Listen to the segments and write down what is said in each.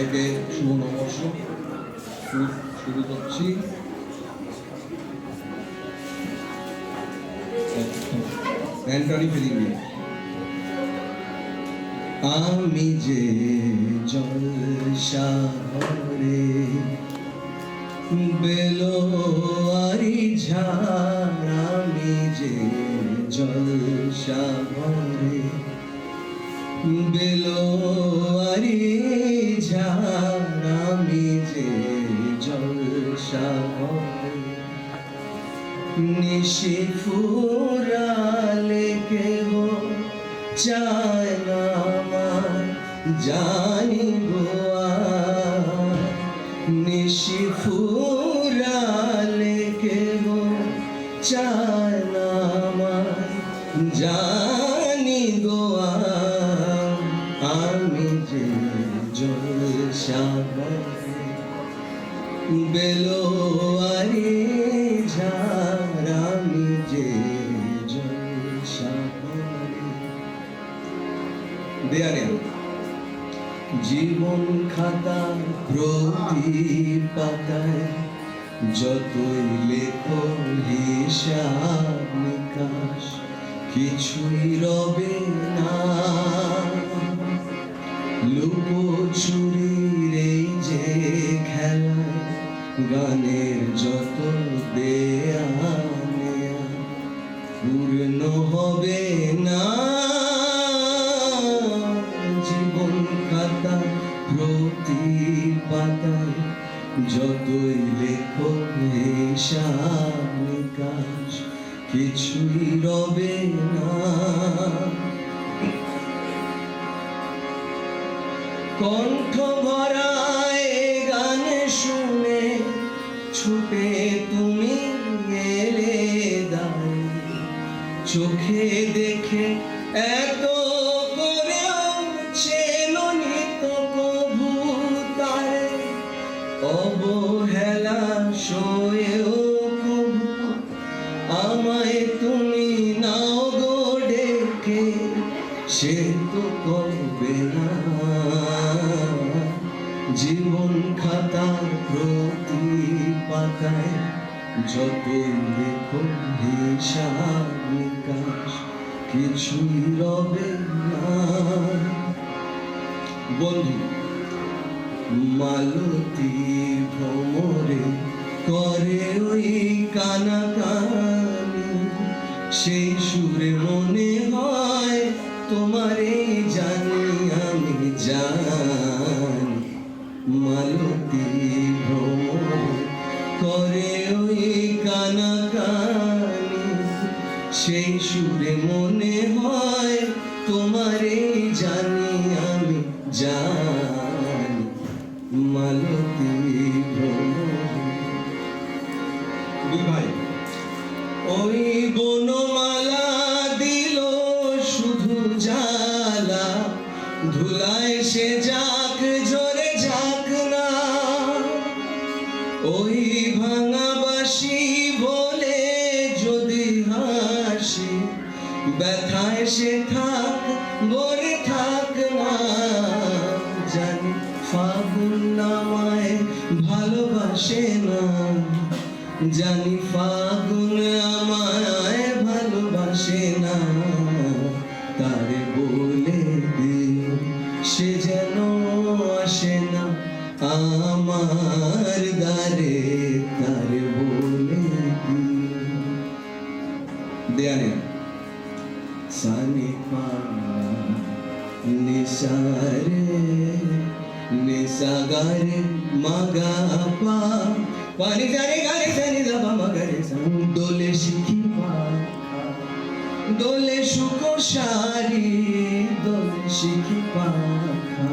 সবাইকে শুভ নববর্ষ। শুরু করছি। অ্যান্টনি ফিলিং। আমি যে জলসাঘরে বেলোয়ারি ঝাড়, আমি যে জলসাঘরে বেলোয়ারি ঝাড়, আমি যে জলসাঘরে নিশি ফুরালে কেহ চায় না আমার জানি গোয়া, নিশি ফুরালে কেহ চায় না আমার জানি গোয়া, আমি যে জলসাঘরে বেলোয়ারি ঝাড়, আমি যে জলসাঘরে। দেয়ারে জীবন খাতা প্রতি পাতায় যতই লেখো হিসাব নিকাশ, কিছুই রবে না। লুকোচুরির এই যে খেলা, গানের যত দেয়া নেয়া পূর্ণ হবে না। জীবন খাতা প্রতি পাতায় যতই লেখো হিসাব নিকাশ, কিছুই রবে না। কণ্ঠ ভরায় গান শুনে ছুটে তুমি এলে দাঁড়ে, চোখে দেখে এত করেও চেননি তো কভু তারে, অবহেলা সয়েও কভু আমায় তুমি নাও গো ডেকে, সে তো করবে না। জীবন খাতার প্রতি পাতায় যতই লেখো হিসাব নিকাশ, কিছুই রবে না। বন্ধু মালতীর ভ্রমরে করে ওই কানাকানি, সেই সুরে মনে হয় তোমারে জানি আমি জানি। মালতী ভ্রমরে করে ওই কানাকানি, সেই সুরে মনে হয় তোমারে জানি আমি জানি। মালতী ভ্রমরে ভাই ওই বনমালা দিল শুধু জ্বালা, ধুলায় সে যাক ঝরে যাক না। ওই ভাঙা বাঁশি বলে যদি হাসি, ব্যথায় সে থাক ভরে থাক না। জানি ফাগুন আমায় ভালোবাসে না, জানি ফাগুন আমায় ভালোবাসে না। তারে বলে দিও সে যেন আসে না আমার দ্বারে, তারে বলে দিও। দেয়ানে সানি পা নিসারে নিসাগারে মাগা পা, পানি জানি গানে জানি যাবা মাগারে দোলে শিখি পাখা, দোলে শুকো শাড়ি দোলে শিখি পাখা,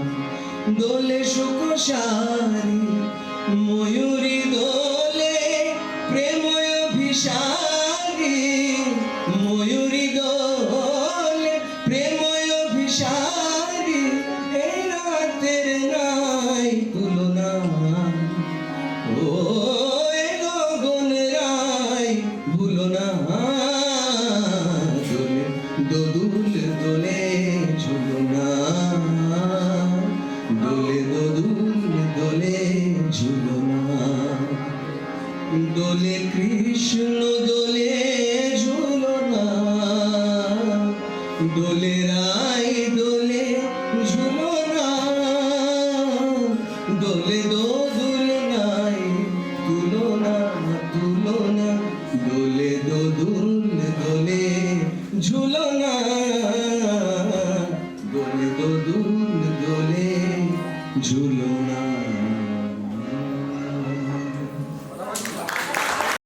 দোলে শুকো শাড়ি ময়ূরী দোলে প্রেময় অভিসারী, ময়ূরী দোলে প্রেময় অভিসারী। এই রাতের নাই তুলনা, ও গগন রায় ভুলো না। দোলে দোদুল দোলে ঝুলো না, দোলে দোদুল দোলে কৃষ্ণ দোলে ঝুলনা, দোলে